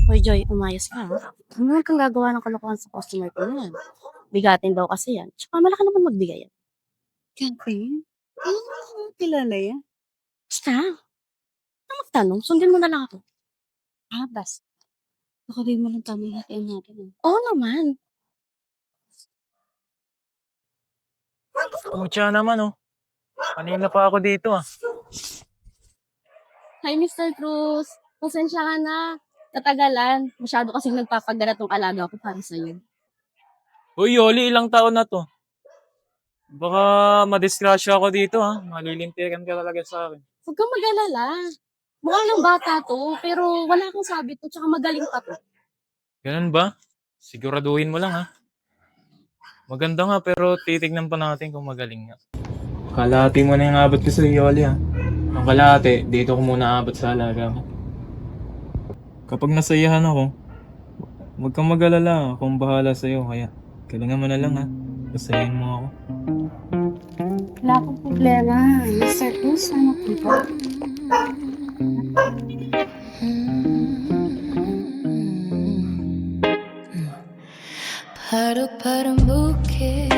Hoy Joy, umayos ka ha. Ano naman kang gagawa ng kalokohan sa customer ko na yan? Bigatin daw kasi yan. Tsaka malaki naman magbigay yan. Campaign? Hindi mo ako kilala yan. Basta, ang magtanong, sundin mo na lang ako. Basta. Baka di mo lang tamang hatiin natin. Oo naman. Pucha naman, oh. Kanina pa ako dito, ah. Hi Mr. Cruz, pasensya ka na. Tatagalan. Masyado kasing nagpapagalat ng alaga ko para sa'yo. Uy, Yoli, ilang taon na to? Baka madisgrasya ako dito, ha? Malilintikan ka talaga sa akin. Huwag kang mag-alala. Mukhang ng bata to, pero wala akong sabi to, tsaka magaling pa to. Ganun ba? Siguraduhin mo lang, ha? Maganda nga, pero titignan pa natin kung magaling nga. Kalahati mo na yung abot ko sa Yoli, ha? Ang kalahati, dito ko muna abot sa alaga mo. Kapag nasayahan ako, huwag kang mag-alala. Akong bahala sa'yo, kaya galingan mo na lang, ha? Pasayahin mo ako. Wala akong problema. Mr. Cruz, ano po ba? Parang bukit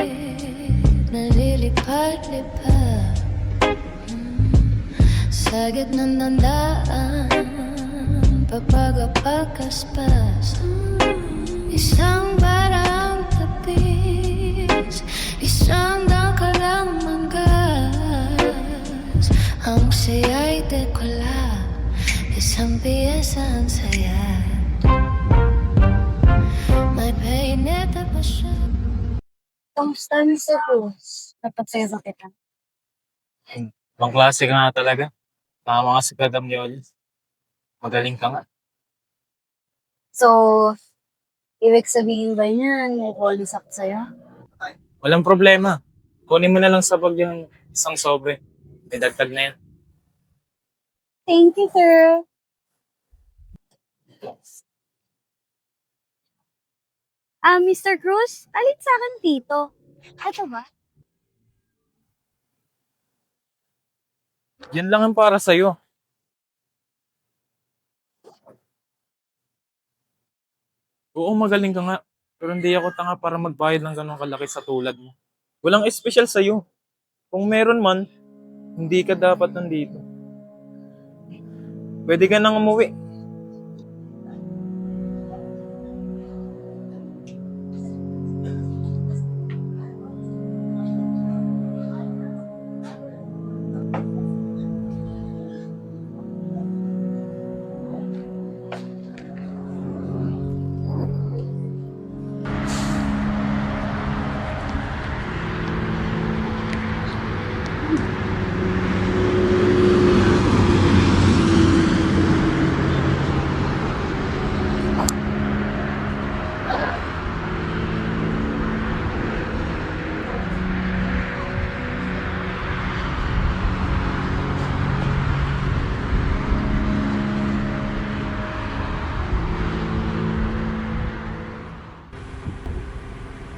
nalilipad-lipad sa gitna ng daan, papagapagkaspas. Isang barang tapis, isang dangkalang manggas. Ang saya'y dekula, isang piyesa ang saya. May painita pa siya. Kamusta, Mr. Cruz? Napagsayo ba kita? Ibang klase ka nga talaga. Tama ka si Kadam Yoli. Magaling ka nga. So, ibig sabihin ba niyan, may bonus ako sa'yo? Walang problema. Kunin mo na lang sa bag yung isang sobre. May dagdag na yan. Thank you, sir. Mr. Cruz, alin sa akin dito? Ito ba? Yan lang ang para sa'yo. Oo, magaling ka nga. Pero hindi ako tanga para magbayad ng ganong kalaki sa tulad mo. Walang espesyal sa'yo. Kung meron man, hindi ka dapat nandito. Pwede ka nang umuwi.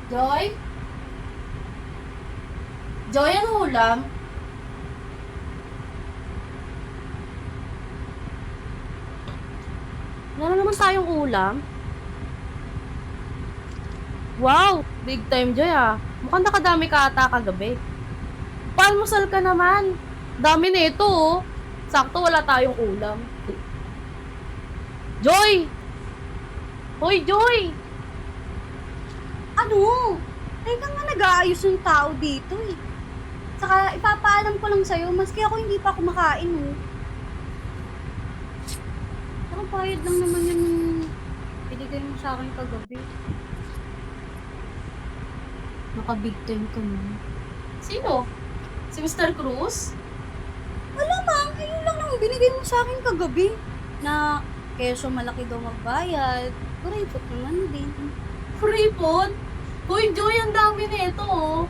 Joy? Joy, ano ulam? Wala naman tayong ulam. Wow! Big time, Joy ah. Mukhang nakadami ka ata kagabi. Palmusal ka naman. Dami na ito oh. Sakto wala tayong ulam. Joy! Hoy, Joy! Ano? Teka nga, nag-aayos yung tao dito eh. Saka ipapaalam ko lang sa'yo, maski ako hindi pa kumakain oh. Saka bayad lang naman yun ng binigay mo sa akin kagabi. Naka-big time ka mo. Sino? Si Mr. Cruz? Malamang, ayun lang naman binigay mo sa akin kagabi. Na keso malaki daw magbayad. Kuripot naman din. Kuripot? Hoy, Joy, ang dami na ito oh.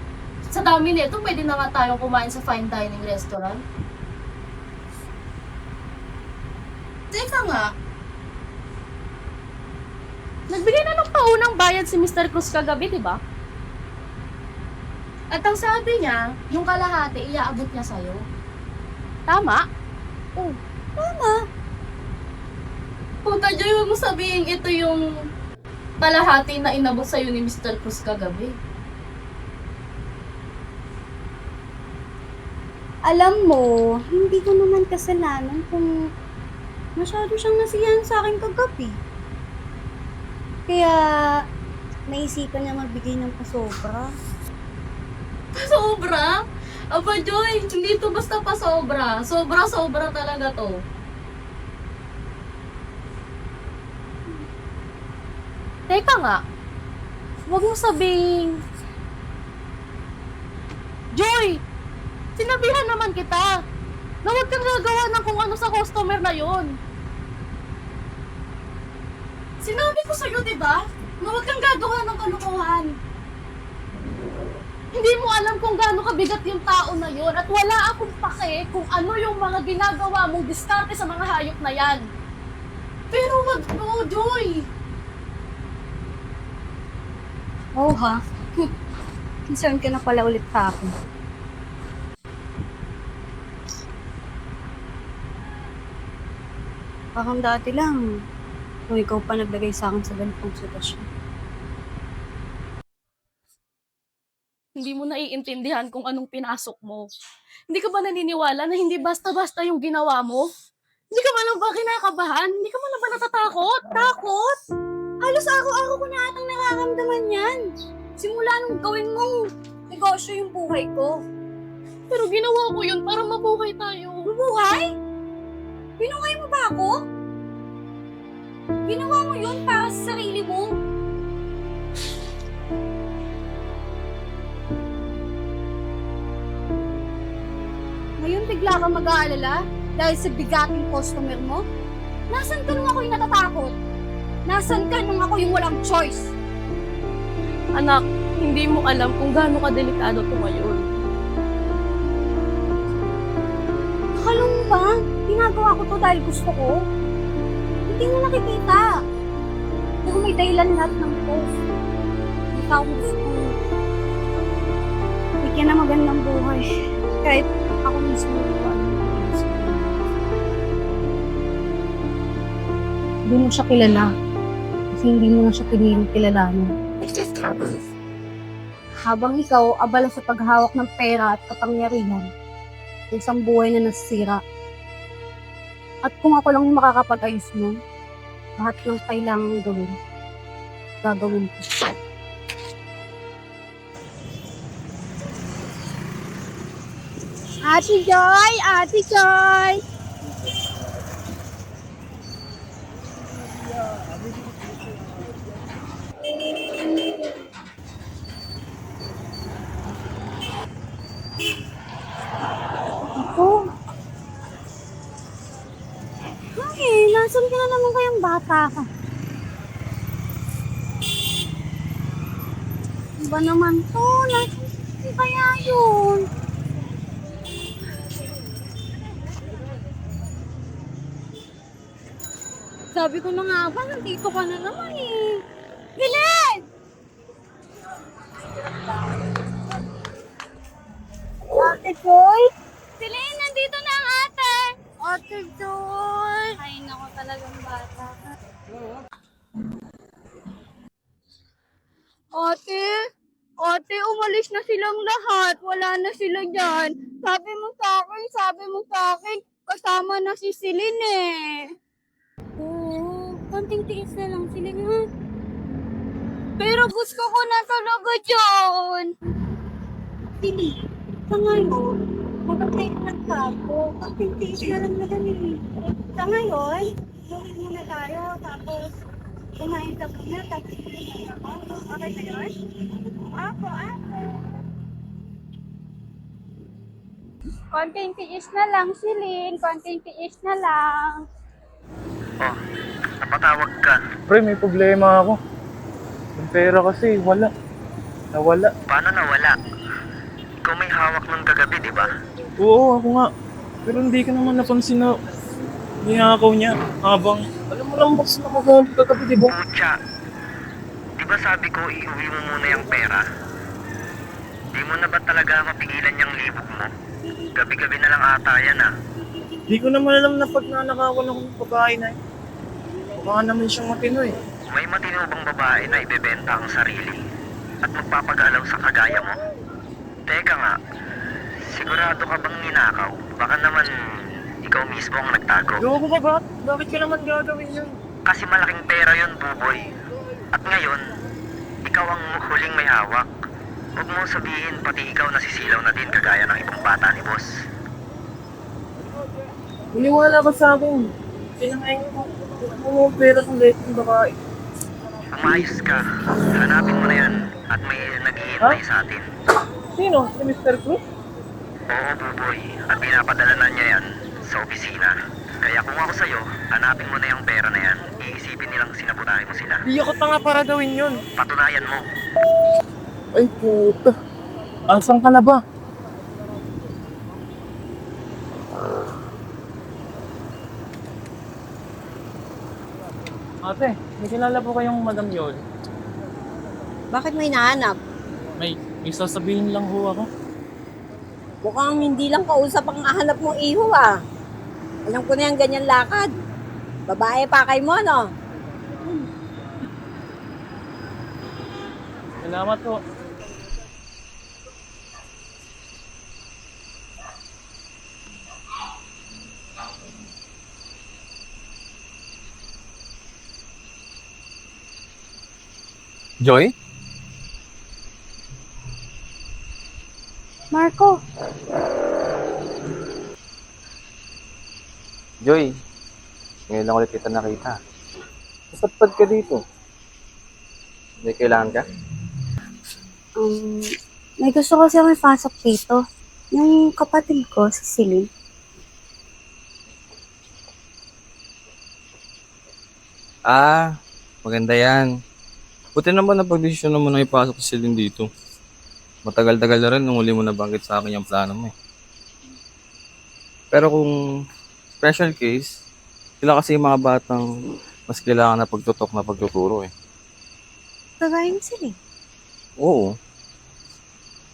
Sa dami na ito, pwede na nga tayong kumain sa fine dining restaurant. Teka nga. Nagbigay na ng paunang bayad si Mr. Cruz kagabi, di ba? At ang sabi niya, yung kalahati, iaabot niya sa'yo. Tama? Oh, tama. Puta Joy, huwag mo sabihin ito yung kalahati na inabot sa'yo ni Mr. Cruz kagabi. Alam mo, hindi ko naman kasalanan kung masyado siyang nasiyahan sa akin kagabi. Kaya, naisipan niya magbigay ng pasobra. Sobra? Aba Joy, hindi ito basta pa sobra. Sobra-sobra talaga to. Teka nga, huwag mo sabihin. Joy! Sinabihan naman kita na huwag kang gagawa ng kung ano sa customer na yon. Sinabi ko sa'yo, di ba? Na huwag kang gagawa ng kalokohan. Hindi mo alam kung gaano kabigat yung tao na yon at wala akong pake kung ano yung mga ginagawa mong diskarte sa mga hayop na yan. Pero wag mo, Joy! Oo ha? Concern ka na pala ulit sa akin. Parang dati lang, kung ikaw pa naglagay sa akin sa ganitong sitwasyon. Hindi mo naiintindihan kung anong pinasok mo. Hindi ka ba naniniwala na hindi basta-basta yung ginawa mo? Hindi ka man lang ba kinakabahan? Hindi ka man lang ba natatakot? Takot? Halos araw-araw ko na atang nararamdaman yan. Simula nung gawin mong negosyo yung buhay ko. Pero ginawa ko yun para mabuhay tayo. Buhay? Binuhay mo ba ako? Ginawa mo yun para sa sarili mo. Ngayon bigla kang mag-aalala dahil sa bigating customer mo? Nasaan ka nung ako'y natatakot? Nasaan ka nung ako yung walang choice? Anak, hindi mo alam kung gaano kadelikado to ngayon. Akala mo ba? Ginagawa ko to dahil gusto ko? Hindi mo nakikita. Pero may dahilan lahat ng post. Hindi ka ako gusto. Bigyan na magandang buhay. Kahit ako mismo ko. Hindi mo siya kilala. Kasi hindi mo na siya piniling kilalanin. Habang ikaw abala sa paghawak ng pera at kapangyarihan, isang buhay na nasisira. At kung ako lang yung makakapag-ayos mo, lahat ng kailangan gawin, gagawin ko. Ate Joy! Ate Joy! Ako? Ay, nasan ka na naman kayang bata ka? Iba naman to, nasan kaya yun? Sabi ko na nga ba, nandito ka na naman eh. Bilis! Ate Joy? Celine, nandito na ang ate! Ate Joy! Ay, naku talagang bata. Ate? Ate, umalis na silang lahat. Wala na sila dyan. Sabi mo sa akin, kasama na si Celine eh. Oo, konting tiis na lang sila ha. Pero gusto ko na talaga dyan. Celine, sa ngayon, magpapayag lang ako. Konting tiis na lang eh. Sa ngayon, gawin muna tayo, tapos kumain ka muna, tapos ako. Okay ba yun? Ako. Konting tiis na lang, Celine. Konting tiis na lang. Oh, napatawag ka. Pre, may problema ako. Yung pera kasi, wala. Nawala. Paano nawala? Ikaw may hawak ng kagabi, di ba? Oo, ako nga. Pero hindi ko naman napansin na niyakaw niya habang, alam mo lang, box na magalit kagabi, di ba? Pucha. Di ba sabi ko iuwi mo muna yung pera? Di mo na ba talaga mapigilan yung libog mo? Gabi-gabi na lang ata yan ah. Hindi ko naman alam na pag nanakawan ako ng babae na yun. Mukha naman siyang matino eh. May matino bang babae na ibebenta ang sarili at magpapagalaw sa kagaya mo? Teka nga, sigurado ka bang ninakaw? Baka naman ikaw mismo ang nagtago. Gawa ko ba ba? Bakit ka naman gagawin yun? Kasi malaking pera yun, Buboy. At ngayon, ikaw ang huling may hawak. Huwag mo sabihin pati ikaw nasisilaw na din kagaya ng ibang bata ni boss. Iniwala ka sa akin. Pinangayin ko. Huwag mo pera kung late yung babae. Umayos ka. Hanapin mo na yan at may naghihintay sa atin. Sino? Si Mr. Cruz? Oo, Buboy. At pinapadala na niya yan sa opisina. Kaya kung ako sa'yo, hanapin mo na yung pera na yan. Iisipin nilang sinabutahe mo sila. Di ako tanga para gawin yun. Patunayan mo. Ay, puta. Asan ka na ba? Ate, may kilala po kayong Madam Yol. Bakit may nahanap? May sasabihin lang ho ako. Mukhang hindi lang kausap ang hahanap mong iho ah. Alam ko na yung ganyan lakad. Babae pa kay mo, no? Salamat po. Joy? Marco, Joy, ngayon lang ulit kita nakita. Ba't ka dito? May kailangan ka? may gusto kasi ako ipasok dito. Yung kapatid ko, si Celine. Maganda yan. Buti naman na pag-desisyon mo na ipasok si Celine dito. Matagal-tagal na rin nung uli mo nabanggit sa akin yung plano mo eh. Pero kung special case, sila kasi yung mga batang mas kailangan na pagtutok na pagtuturo eh. Kagaya ni Celine. Oo.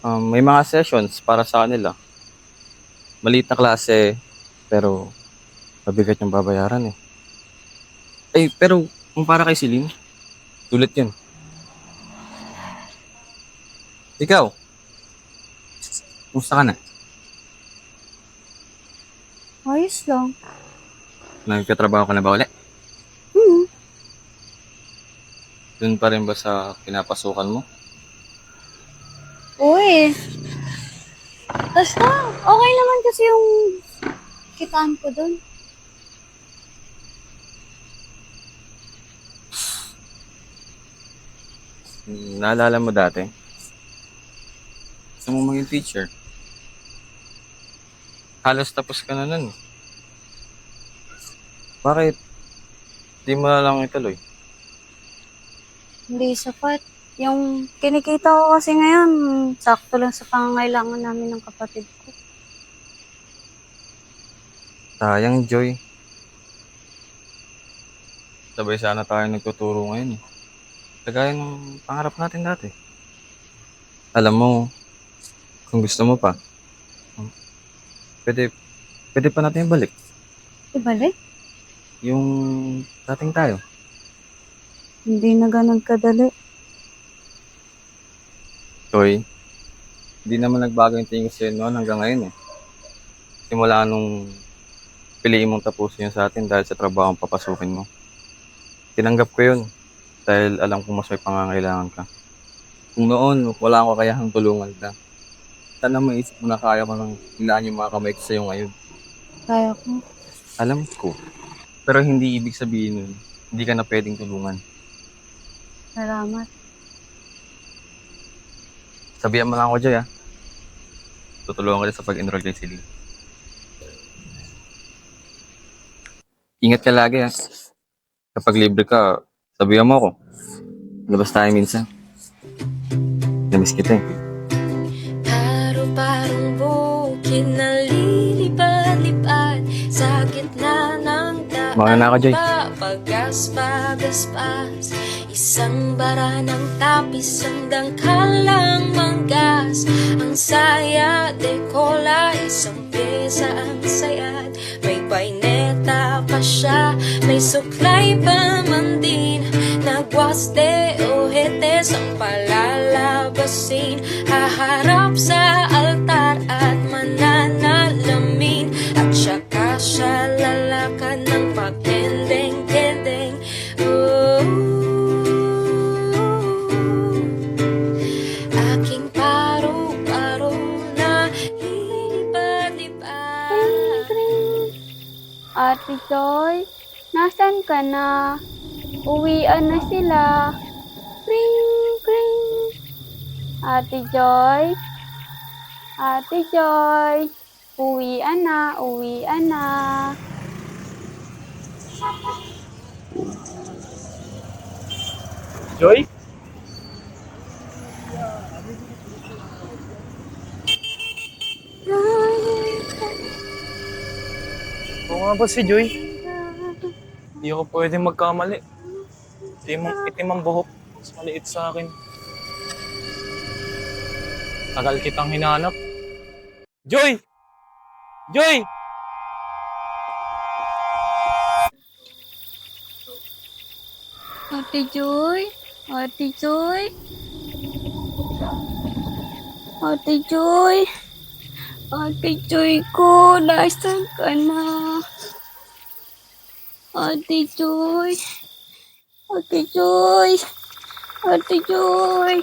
May mga sessions para sa kanila. Maliit na klase, pero mabigat yung babayaran eh. Pero kung para kay Celine, sulit yun. Ikaw, kumusta ka na? Ayos lang. Nagkatrabaho ka na ba ulit? Doon pa rin ba sa pinapasukan mo? Uy. Basta, okay naman kasi yung kitaan ko dun. Naalala mo dati? Gusto mo maging teacher? Halos tapos ka na nun. Bakit? Di mo na lang ituloy. Hindi sapat. Yung kinikita ko kasi ngayon, sakto lang sa pangangailangan namin ng kapatid ko. Sayang, Joy. Sabay sana tayo nagtuturo ngayon eh. Kagaya ng pangarap natin dati. Alam mo, kung gusto mo pa, pwede pa natin ibalik. Ibalik? Yung dating tayo. Hindi na ganun kadali. Joy, hindi naman nagbago yung tingin ko sa'yo noon hanggang ngayon eh. Simula nung piliin mong tapusin yun sa atin dahil sa trabaho ang papasukin mo. Tinanggap ko yun dahil alam kong mas may pangangailangan ka. Kung noon, wala akong kakayahang tulungan ka. Sana maisip mo na kaya ko nang hilaan yung mga kamay ko sa'yo ngayon. Kaya ko. Alam ko. Pero hindi ibig sabihin nun, hindi ka na pwedeng tulungan. Salamat. Sabihan mo lang ako, Joy, ha? Tutulungan ka rin sa pag-enroll kay Celine. Ingat ka lagi, ha? Kapag libre ka, sabihan mo ako. Labas tayo minsan. Namiss kita, eh. Paro-parong bukid na lilipad-lipad sa gitna ng daan. Mauna na ako, Joy. Pagas-pagaspas, isang bara ng tapis, ang dangkalang manggas. Ang saya de cola, isang pesa ang sayad. May paineta pa siya, may suklay pa haste o hetes ang palalabasin. Haharap sa altar at mananalamin, at saka siya lalakad ng pagkendeng-kendeng. Aking paro-paro na lilipad-lipad. Ate Joy, nasan ka na? Uwian na sila. Kring, kring. Ate Joy? Ate Joy? Uwian na, uwian na. Joy? Oo nga ba si Joy? Hindi ako pwede magkamali. Itim ang buhok. Mas maliit sa akin. Tagal kitang hinanap. Joy! Joy! Ate Joy? Ate Joy? Ate Joy? Ate Joy ko, nasan ka na? Ate Joy? Ate Joy? Ate Joy?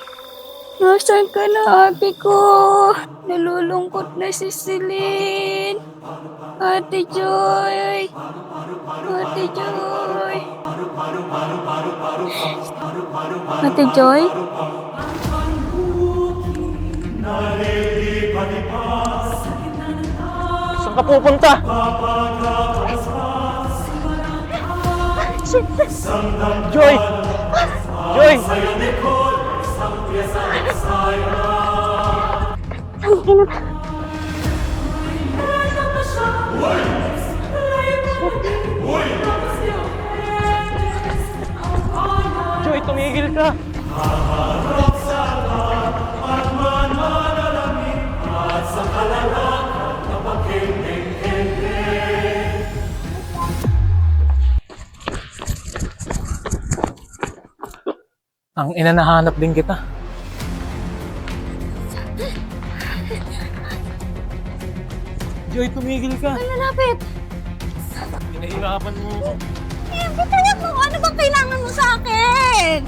Nasaan ka na, ate ko? Nalulungkot na si Celine. Ate Joy? Ate Joy? Ate Joy? Saan ka pupunta? Joy! Joy! Joy, tumigil ka! Ang ina, nahanap din kita. Joy, tumigil ka. Ay, lalapit! Pinahirapan mo ako. Bitawan mo! Ano bang kailangan mo sa akin?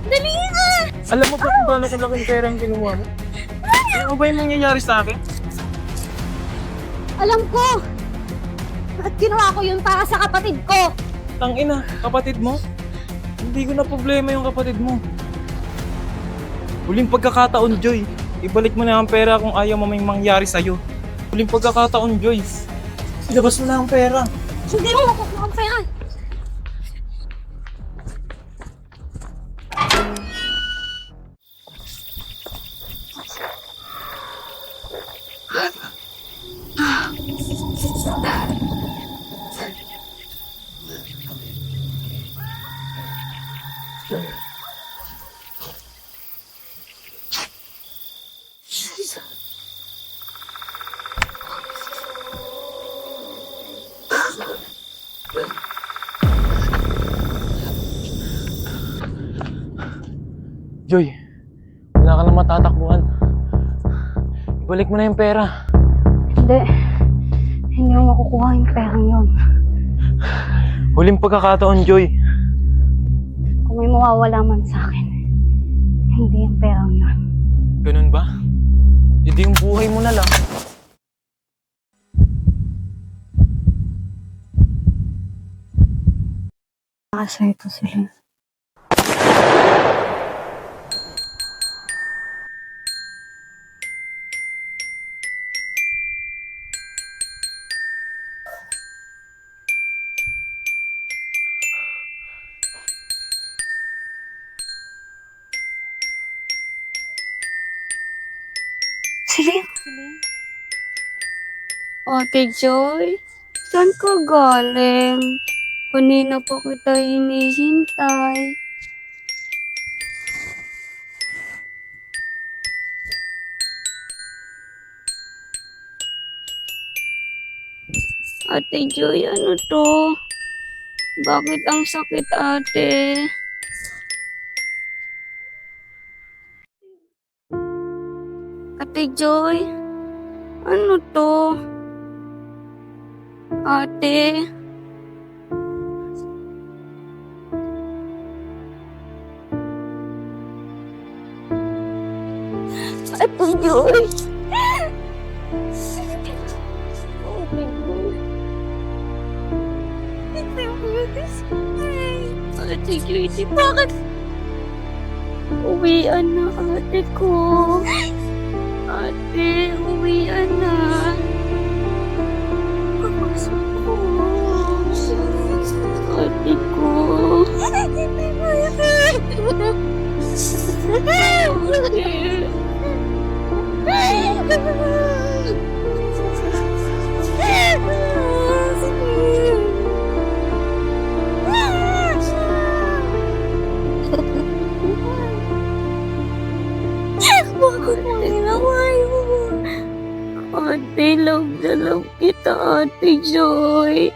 Dali nga! Alam mo ba kung paano kalaking pera ang kinuha mo? Ano ba yung nangyayari sa akin? Alam ko! Bakit ginawa ko yun para sa kapatid ko? Tangina, kapatid mo? Hindi ko na problema yung kapatid mo. Huling pagkakataon, Joy. Ibalik mo na ang pera kung ayaw mo may mangyari sa'yo. Huling pagkakataon, Joy. Ilabas mo na ang pera. Hindi mo makukuha ang pera! Joy, wala ka na matatakbuhan. Ibalik mo na yung pera. Hindi. Hindi mo makukuha yung perang yun. Huling pagkakataon, Joy. Kung may mawawala man sa akin, hindi yung perang yun. Ganun ba? Hindi yung buhay mo na lang. Kasi ito sila. Celine? Ate Joy, saan ka galing? Kanina pa kita hinihintay. Ate Joy, ano to? Bakit ang sakit, ate? Ate Joy? Ano to? Ate? Ate Joy? Ate Joy, bakit? Uwian na ate ko. Ate, uwian na. Papasok ko. Ate ko. Bakit mo ginawa yun? Ate, love na love kita, Ate Joy.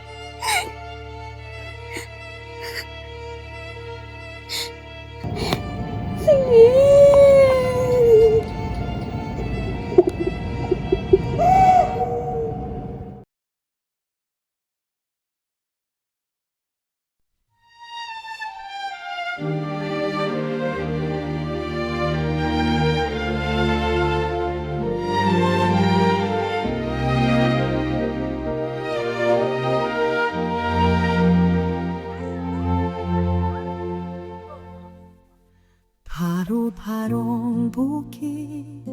Paro-parong bukid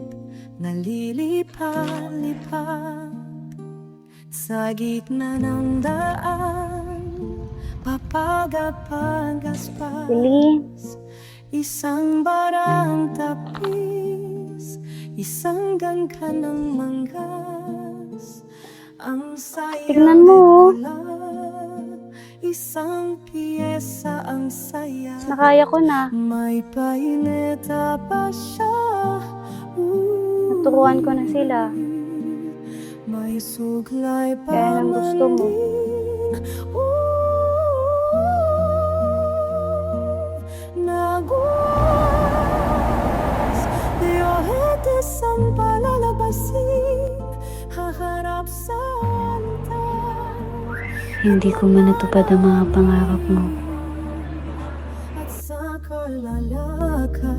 nalilipad-lipad sa gitna ng daan, papagapag-aspas. Isang barang tapis, isang gangka ng manggas. Ang saya Tignan mo, nila, isang piyesa ang saya. nakaya ko na. May paineta pa siya. Naturuan ko na sila. May suglay pa Kaya lang gusto mo. Naguwas, diyohetes ang palalabasin, haharap sa altar. Hindi ko man natupad ang mga pangarap mo. At sa kalalakad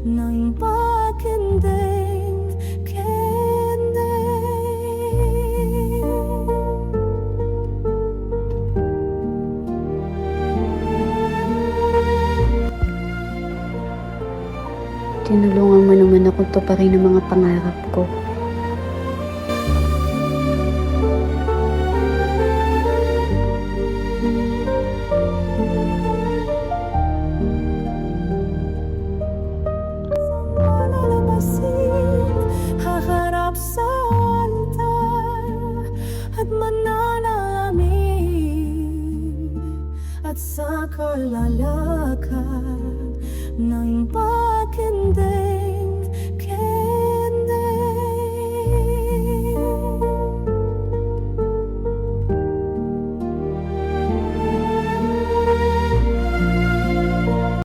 ng pakinding kende. Tinulungan mo naman ako tuparin ang mga pangarap ko. Haharap sa altar at mananamig, at sa kalalakad ng pakinding